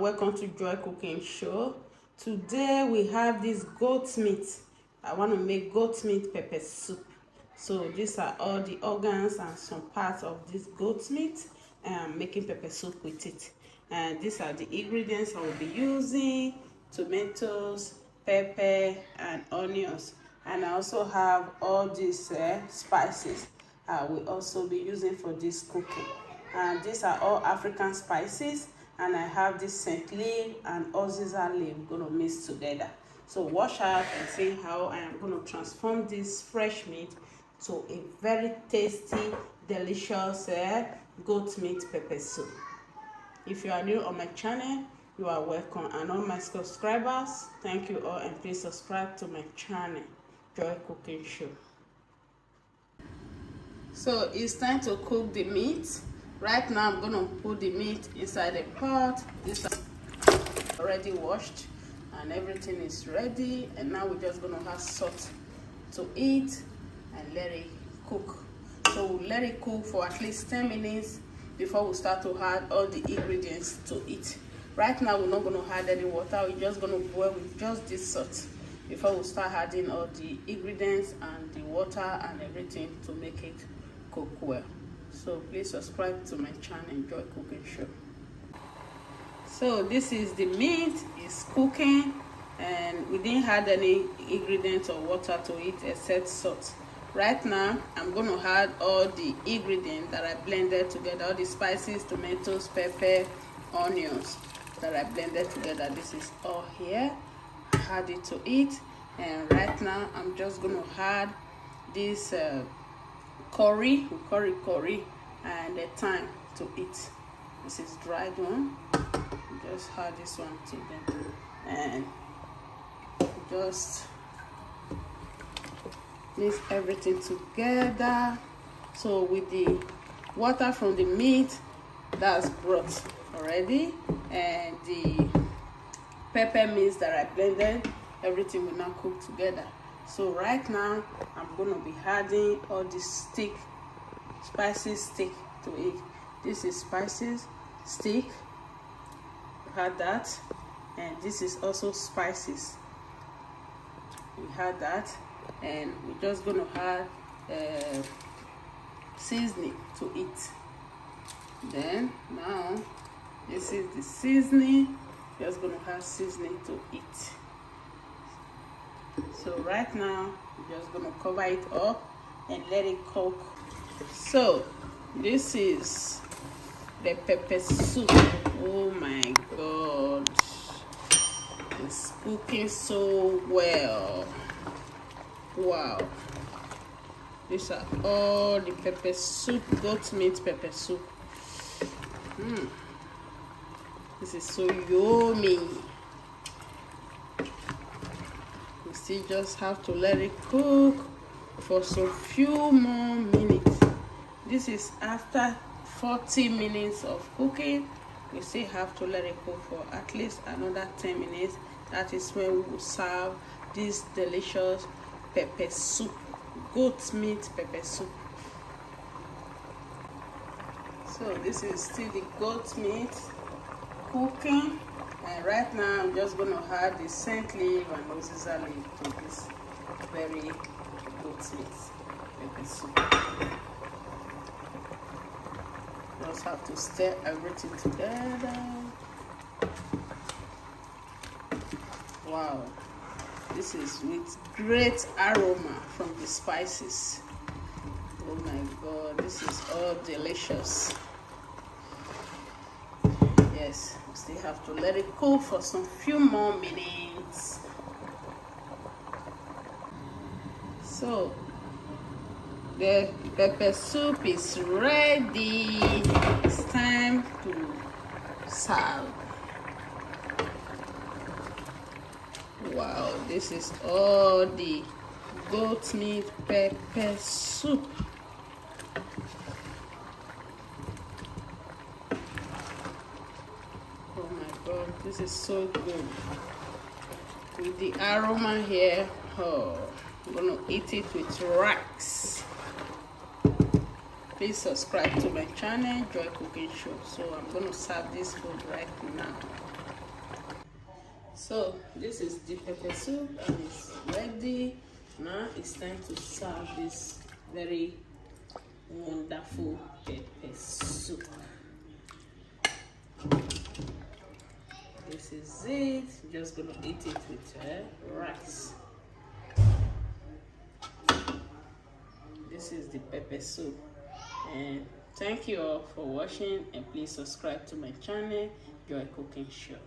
and welcome to Joy Cooking Show. Today we have this goat meat. I want to make goat meat pepper soup. So these are all the organs and some parts of this goat meat, and I'm making pepper soup with it. And these are the ingredients I will be using: tomatoes, pepper and onions. And I also have all these spices I will also be using for this cooking. And these are all African spices, and I have this scent leaf and uziza leaf going to mix together. So watch out and see how I am going to transform this fresh meat to a very tasty, delicious goat meat pepper soup. If you are new on my channel, you are welcome, and all my subscribers, thank you all, and please subscribe to my channel, Joy Cooking Show. So it's time to cook the meat. Right now I'm going to put the meat inside a pot. This is already washed and everything is ready, and now we're just going to add salt to it and let it cook. So we'll let it cook for at least 10 minutes before we start to add all the ingredients to it. Right now we're not going to add any water. We're just going to boil with just this salt before we start adding all the ingredients and the water and everything to make it cook well. So please subscribe to my channel, Joy Cooking Show. So this is the meat, is cooking, and we didn't add any ingredients or water to it except salt. Right now I'm going to add all the ingredients that I blended together, all the spices, tomatoes, pepper, onions that I blended together. This is all here. Add it to it, and right now I'm just going to add this curry and the thyme to it. This is dried one. Just add this one to them and just mix everything together. So with the water from the meat that's brought already and the pepper mix that I blended, everything will now cook together. So right now I'm going to be adding all this spices stick to it. This is spices stick, add that, and this is also spices. We had that, and we're just going to add seasoning to it. Then now this is the seasoning. Just going to add seasoning to it. So right now we're just going to cover it up and let it cook. So this is the pepper soup. Oh my god, it's cooking so well. Wow, these are all the pepper soup, goat meat pepper soup. This is so yummy. We still just have to let it cook for some few more minutes. This is after 40 minutes of cooking. We still have to let it cook for at least another 10 minutes. That is when we will serve this delicious pepper soup, goat meat pepper soup. So this is still the goat meat cooking, and right now I'm just going to add the scent leaf and uziza leaf to this very goat meat pepper soup. Just have to stir everything together. Wow, this is with great aroma from the spices. Oh my god, this is all delicious. Yes, we still have to let it cook for some few more minutes. So the pepper soup is ready. It's time to serve. Wow, this is all the goat meat pepper soup. Oh my god, this is so good. With the aroma here, oh, I'm gonna eat it with rice. Please subscribe to my channel, Joy Cooking Show. So I'm going to serve this food right now. So this is the pepper soup and it's ready. Now it's time to serve this very wonderful pepper soup. This is it. Just gonna eat it with rice. This is the pepper soup. And thank you all for watching, and please subscribe to my channel, Joy Cooking Show.